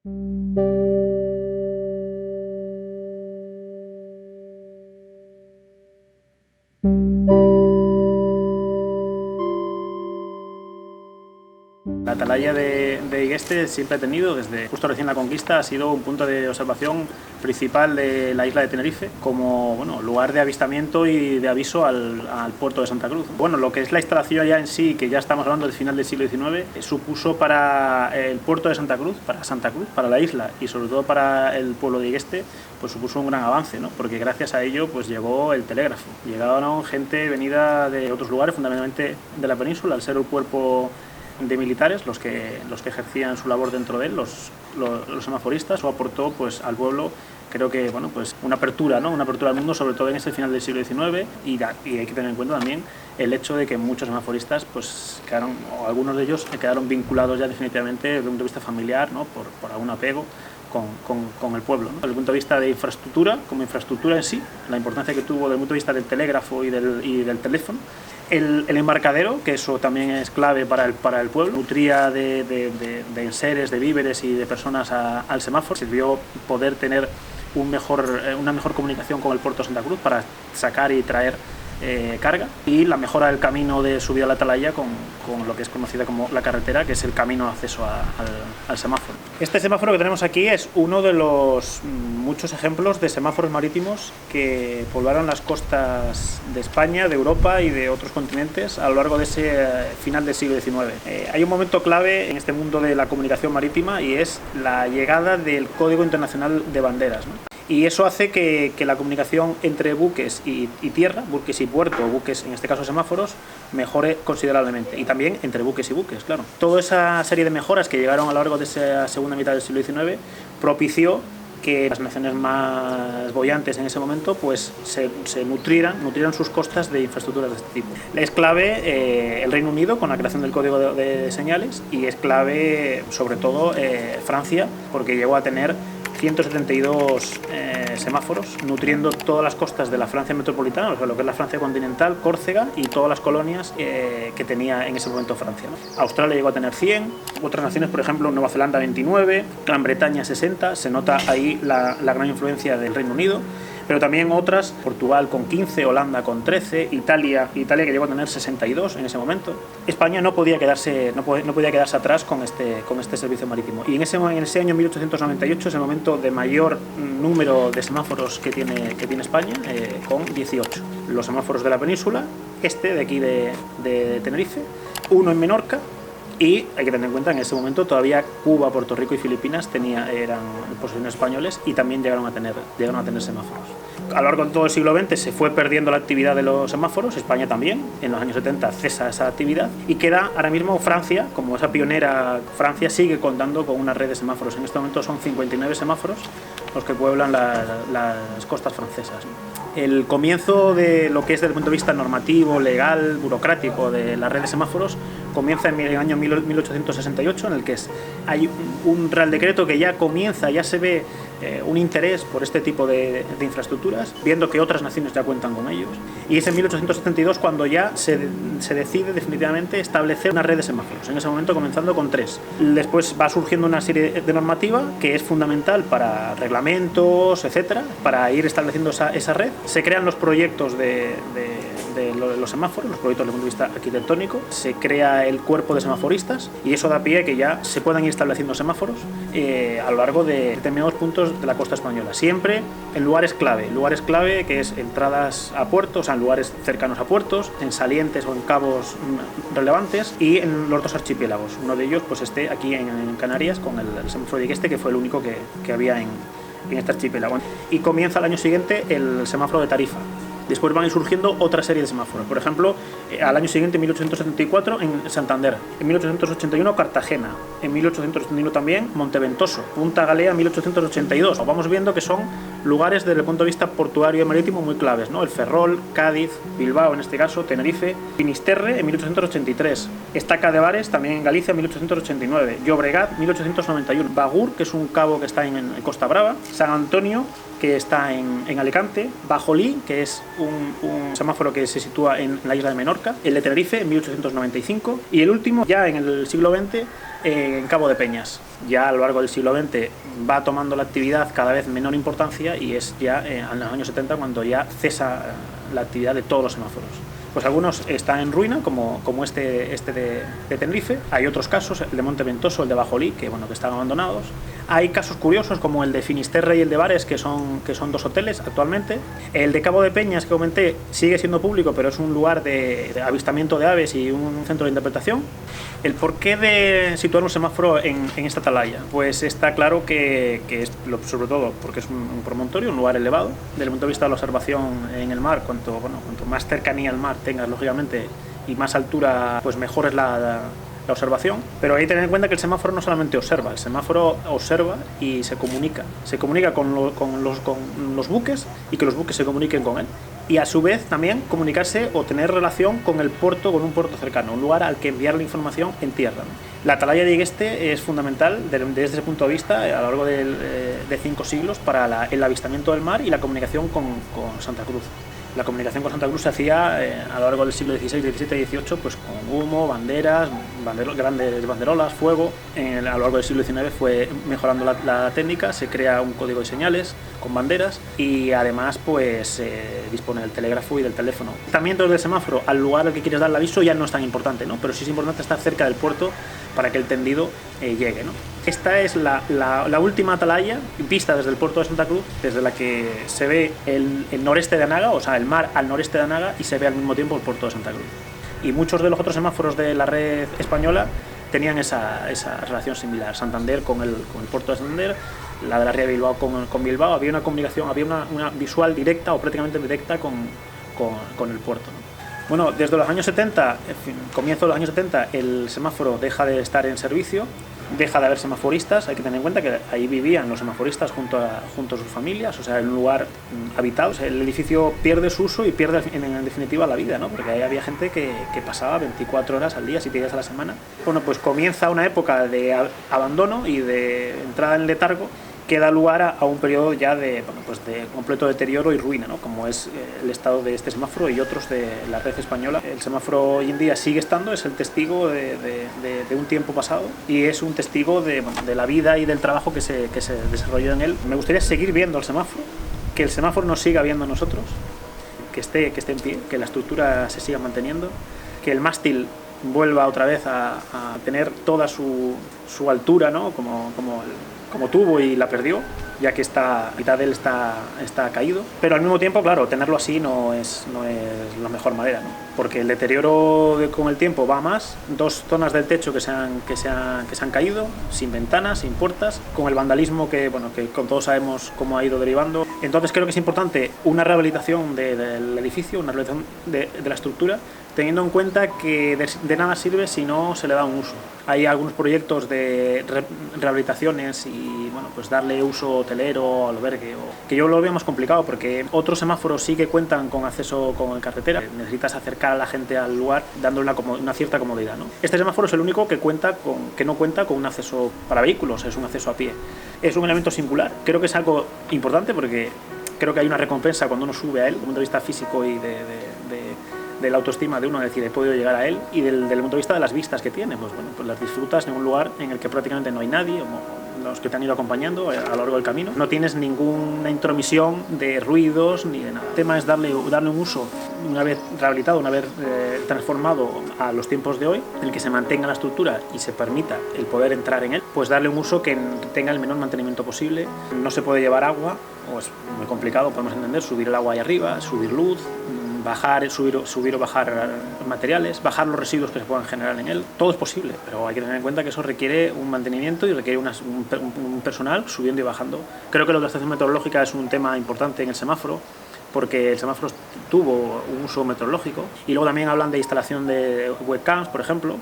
La atalaya de Igueste siempre ha tenido, desde justo recién la conquista, ha sido un punto de observación principal de la isla de Tenerife como lugar de avistamiento y de aviso al puerto de Santa Cruz. Bueno, lo que es la instalación ya en sí, que ya estamos hablando del final del siglo XIX, supuso para el puerto de Santa Cruz, para la isla y sobre todo para el pueblo de Igueste, pues supuso un gran avance, ¿no? Porque gracias a ello pues llegó el telégrafo. Llegaron gente venida de otros lugares, fundamentalmente de la península, al ser un cuerpo de militares los que ejercían su labor dentro de él, los semaforistas. Eso aportó pues al pueblo, creo que pues una apertura, ¿no? Una apertura al mundo, sobre todo en este final del siglo XIX, y hay que tener en cuenta también el hecho de que muchos semaforistas pues quedaron, o algunos de ellos quedaron vinculados ya definitivamente desde un punto de vista familiar, ¿no? por algún apego con el pueblo, ¿no? Desde el punto de vista de infraestructura, como infraestructura en sí, la importancia que tuvo desde el punto de vista del telégrafo y del teléfono. El embarcadero, que eso también es clave para el pueblo, nutría de enseres, de víveres y de personas al semáforo. Sirvió poder tener una mejor comunicación con el puerto de Santa Cruz para sacar y traer carga, y la mejora del camino de subida a la atalaya con lo que es conocida como la carretera, que es el camino de acceso al semáforo. Este semáforo que tenemos aquí es uno de los muchos ejemplos de semáforos marítimos que poblaron las costas de España, de Europa y de otros continentes a lo largo de ese final del siglo XIX. Hay un momento clave en este mundo de la comunicación marítima, y es la llegada del Código Internacional de Banderas, ¿no? Y eso hace que la comunicación entre buques y tierra, buques y puerto, buques en este caso semáforos, mejore considerablemente. Y también entre buques y buques, claro. Toda esa serie de mejoras que llegaron a lo largo de esa segunda mitad del siglo XIX propició que las naciones más bollantes en ese momento pues se nutrieran sus costas de infraestructuras de este tipo. Es clave el Reino Unido con la creación del Código de Señales, y es clave sobre todo Francia, porque llegó a tener 172 semáforos nutriendo todas las costas de la Francia metropolitana, o sea, lo que es la Francia continental, Córcega y todas las colonias que tenía en ese momento Francia, ¿no? Australia llegó a tener 100, otras naciones, por ejemplo, Nueva Zelanda 29, Gran Bretaña 60, se nota ahí la gran influencia del Reino Unido. Pero también otras, Portugal con 15, Holanda con 13, Italia que llegó a tener 62 en ese momento. España no podía quedarse atrás con este servicio marítimo. Y en ese año 1898 es el momento de mayor número de semáforos que tiene España, con 18. Los semáforos de la península, de aquí de Tenerife, uno en Menorca. Y hay que tener en cuenta, en ese momento todavía Cuba, Puerto Rico y Filipinas eran posesiones españoles, y también llegaron a tener semáforos. A lo largo de todo el siglo XX se fue perdiendo la actividad de los semáforos, España también, en los años 70 cesa esa actividad, y queda ahora mismo Francia, como esa pionera. Francia sigue contando con una red de semáforos. En este momento son 59 semáforos los que pueblan las costas francesas. El comienzo de lo que es desde el punto de vista normativo, legal, burocrático de la red de semáforos comienza en el año 1868, en el que hay un Real Decreto que ya se ve un interés por este tipo de infraestructuras, viendo que otras naciones ya cuentan con ellos. Y es en 1872 cuando ya se decide definitivamente establecer una red de semáforos, en ese momento comenzando con 3. Después va surgiendo una serie de normativa que es fundamental para reglamentos, etcétera, para ir estableciendo esa red. Se crean los proyectos de los semáforos, los proyectos desde el punto de vista arquitectónico, se crea el cuerpo de semaforistas, y eso da pie a que ya se puedan ir estableciendo semáforos a lo largo de determinados puntos de la costa española, siempre en lugares clave que es entradas a puertos, o sea, en lugares cercanos a puertos, en salientes o en cabos relevantes, y en los dos archipiélagos. Uno de ellos pues aquí en Canarias, con el semáforo de Igueste, que fue el único que había en este archipiélago. Y comienza al año siguiente el semáforo de Tarifa. Después van surgiendo otra serie de semáforos. Por ejemplo, al año siguiente, en 1874, en Santander. En 1881, Cartagena. En 1881 también, Monteventoso. Punta Galea, en 1882. Vamos viendo que son lugares desde el punto de vista portuario y marítimo muy claves, ¿no? El Ferrol, Cádiz, Bilbao en este caso, Tenerife. Finisterre en 1883. Estaca de Bares también en Galicia en 1889. Llobregat 1891. Bagur, que es un cabo que está en Costa Brava. San Antonio, que está en Alicante. Bajolí, que es un semáforo que se sitúa en la isla de Menorca. El de Tenerife en 1895. Y el último, ya en el siglo XX, en Cabo de Peñas. ya a lo largo del siglo XX va tomando la actividad cada vez menor importancia y es ya en los años 70 cuando ya cesa la actividad de todos los semáforos. Pues algunos están en ruina, como este de Tenerife. Hay otros casos, el de Monte Ventoso, el de Bajolí, que están abandonados. Hay casos curiosos como el de Finisterre y el de Bares, que son 2 hoteles actualmente. El de Cabo de Peñas, que comenté, sigue siendo público, pero es un lugar de avistamiento de aves y un centro de interpretación. El porqué de situar un semáforo en esta atalaya, pues está claro que es sobre todo porque es un promontorio, un lugar elevado. Desde el punto de vista de la observación en el mar, cuanto más cercanía al mar tengas, lógicamente, y más altura, pues mejor es la observación. Pero hay que tener en cuenta que el semáforo no solamente observa, el semáforo observa y se comunica con los buques y que los buques se comuniquen con él. Y a su vez también comunicarse o tener relación con el puerto, con un puerto cercano, un lugar al que enviar la información en tierra. La atalaya de Igueste es fundamental desde ese punto de vista a lo largo de 5 siglos para el avistamiento del mar y la comunicación con Santa Cruz. La comunicación con Santa Cruz se hacía a lo largo del siglo XVI, XVII y XVIII pues con humo, banderas, grandes banderolas, fuego. A lo largo del siglo XIX fue mejorando la técnica, se crea un código de señales con banderas y además pues dispone del telégrafo y del teléfono. También desde el semáforo al lugar al que quieres dar el aviso ya no es tan importante, ¿no? Pero sí es importante estar cerca del puerto para que el tendido llegue, ¿no? Esta es la última atalaya vista desde el puerto de Santa Cruz, desde la que se ve el noreste de Anaga, o sea, el mar al noreste de Anaga, y se ve al mismo tiempo el puerto de Santa Cruz. Y muchos de los otros semáforos de la red española tenían esa relación similar. Santander con el puerto de Santander, la de la ría de Bilbao con Bilbao, había una comunicación, había una visual directa o prácticamente directa con el puerto, ¿no? Bueno, desde los años 70, comienzo de los años 70, el semáforo deja de estar en servicio, deja de haber semaforistas. Hay que tener en cuenta que ahí vivían los semaforistas junto a sus familias, o sea, en un lugar habitado. O sea, el edificio pierde su uso y pierde en definitiva la vida, ¿no? Porque ahí había gente que pasaba 24 horas al día, 7 días a la semana. Bueno, pues comienza una época de abandono y de entrada en letargo que da lugar a un periodo ya de completo deterioro y ruina, ¿no? Como es el estado de este semáforo y otros de la red española. El semáforo hoy en día sigue estando, es el testigo de un tiempo pasado y es un testigo de la vida y del trabajo que se desarrolló en él. Me gustaría seguir viendo el semáforo, que el semáforo nos siga viendo a nosotros, que esté en pie, que la estructura se siga manteniendo, que el mástil vuelva otra vez a tener toda su altura, ¿no? como tuvo y la perdió, ya que mitad de él está caído. Pero al mismo tiempo, claro, tenerlo así no es la mejor manera, ¿no? Porque el deterioro con el tiempo va a más. 2 zonas del techo que se han caído, sin ventanas, sin puertas, con el vandalismo que todos sabemos cómo ha ido derivando. Entonces creo que es importante una rehabilitación del edificio, una rehabilitación de la estructura, teniendo en cuenta que de nada sirve si no se le da un uso. Hay algunos proyectos de rehabilitaciones y pues darle uso hotelero, albergue, que yo lo veo más complicado porque otros semáforos sí que cuentan con acceso con carretera. Necesitas acercar a la gente al lugar dándole una cierta comodidad, ¿no? Este semáforo es el único que no cuenta con un acceso para vehículos, es un acceso a pie. Es un elemento singular. Creo que es algo importante porque creo que hay una recompensa cuando uno sube a él, desde el punto de vista físico y de la autoestima de uno, es decir, he podido llegar a él, y del punto de vista de las vistas que tiene, pues las disfrutas en un lugar en el que prácticamente no hay nadie, o los que te han ido acompañando a lo largo del camino. No tienes ninguna intromisión de ruidos ni de nada. El tema es darle un uso, una vez rehabilitado, una vez transformado a los tiempos de hoy, en el que se mantenga la estructura y se permita el poder entrar en él, pues darle un uso que tenga el menor mantenimiento posible. No se puede llevar agua, o es muy complicado, podemos entender, subir el agua ahí arriba, subir luz, subir o bajar materiales, bajar los residuos que se puedan generar en él. Todo es posible, pero hay que tener en cuenta que eso requiere un mantenimiento y requiere un personal subiendo y bajando. Creo que la estación meteorológica es un tema importante en el semáforo, porque el semáforo tuvo un uso meteorológico, y luego también hablan de instalación de webcams, por ejemplo,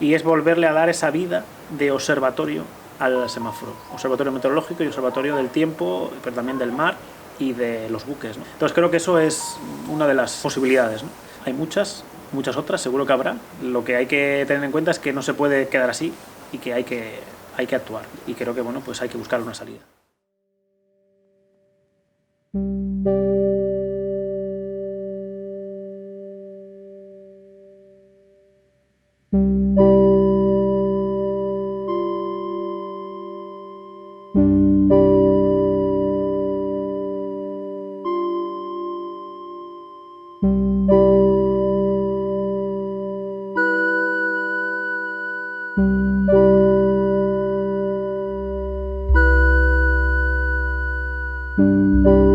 y es volverle a dar esa vida de observatorio al semáforo, observatorio meteorológico y observatorio del tiempo, pero también del mar y de los buques, ¿no? Entonces creo que eso es una de las posibilidades, ¿no? Hay muchas otras, seguro que habrá. Lo que hay que tener en cuenta es que no se puede quedar así y que hay que actuar, y creo que pues hay que buscar una salida. Thank you.